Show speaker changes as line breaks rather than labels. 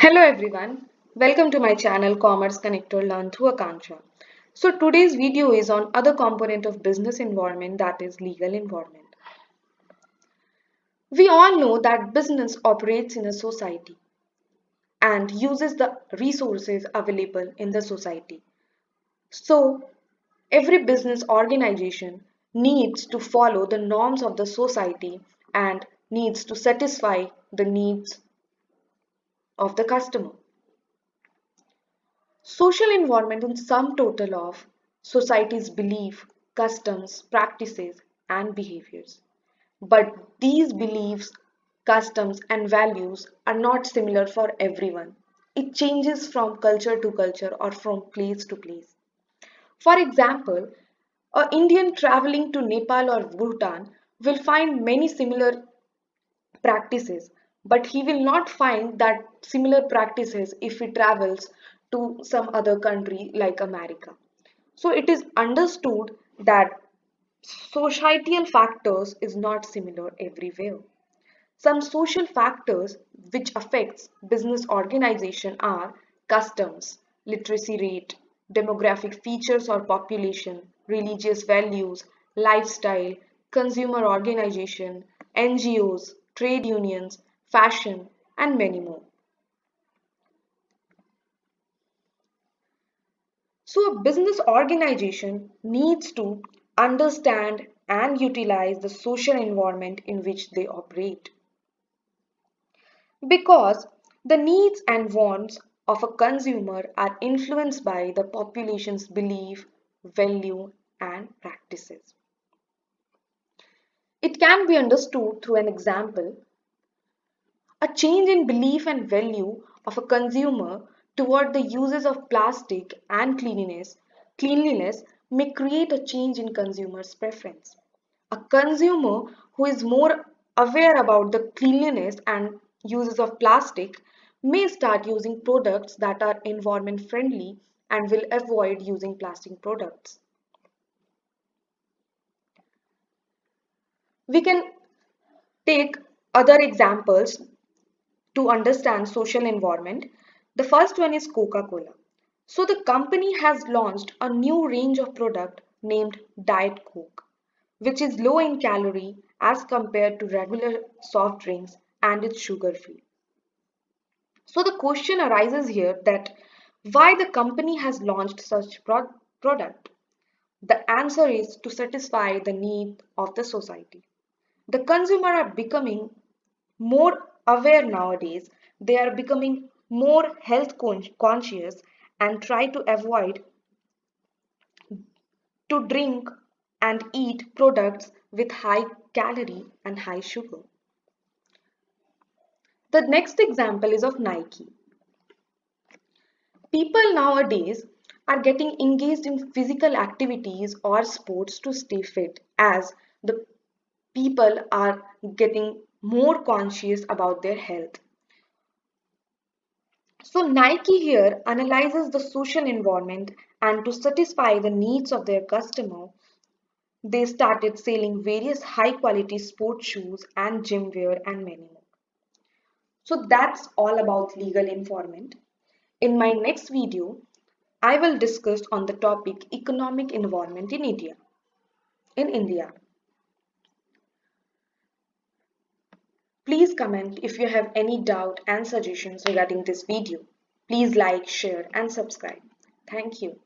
Hello everyone, welcome to my channel Commerce Connector Learn through Akanksha. So today's video is on other component of business environment, that is legal environment. We all know that business operates in a society and uses the resources available in the society. So every business organization needs to follow the norms of the society and needs to satisfy the needs of the customer. Social environment is sum total of society's belief, customs, practices, and behaviors. But these beliefs, customs, and values are not similar for everyone. It changes from culture to culture or from place to place. For example, an Indian traveling to Nepal or Bhutan will find many similar practices, but he will not find that similar practices if he travels to some other country like America. So it is understood that societal factors is not similar everywhere. Some social factors which affects business organization are customs, literacy rate, demographic features or population, religious values, lifestyle, consumer organization, NGOs, trade unions, fashion, and many more. So a business organization needs to understand and utilize the social environment in which they operate. Because the needs and wants of a consumer are influenced by the population's belief, value, and practices. It can be understood through an example. A change in belief and value of a consumer toward the uses of plastic and cleanliness may create a change in consumers' preference. A consumer who is more aware about the cleanliness and uses of plastic may start using products that are environment friendly and will avoid using plastic products. We can take other examples to understand social environment. The first one is Coca-Cola. So the company has launched a new range of product named Diet Coke, which is low in calorie as compared to regular soft drinks and it's sugar free. So the question arises here that why the company has launched such product. The answer is to satisfy the need of the society. The consumer are becoming more aware nowadays. They are becoming more health conscious and try to avoid to drink and eat products with high calorie and high sugar. The next example is of Nike. People nowadays are getting engaged in physical activities or sports to stay fit as the people are getting more conscious about their health. So Nike here analyzes the social environment and to satisfy the needs of their customer, they started selling various high quality sports shoes and gym wear and many more. So that's all about legal environment. In my next video, I will discuss on the topic economic environment in India. Please comment if you have any doubt and suggestions regarding this video. Please like, share and subscribe. Thank you.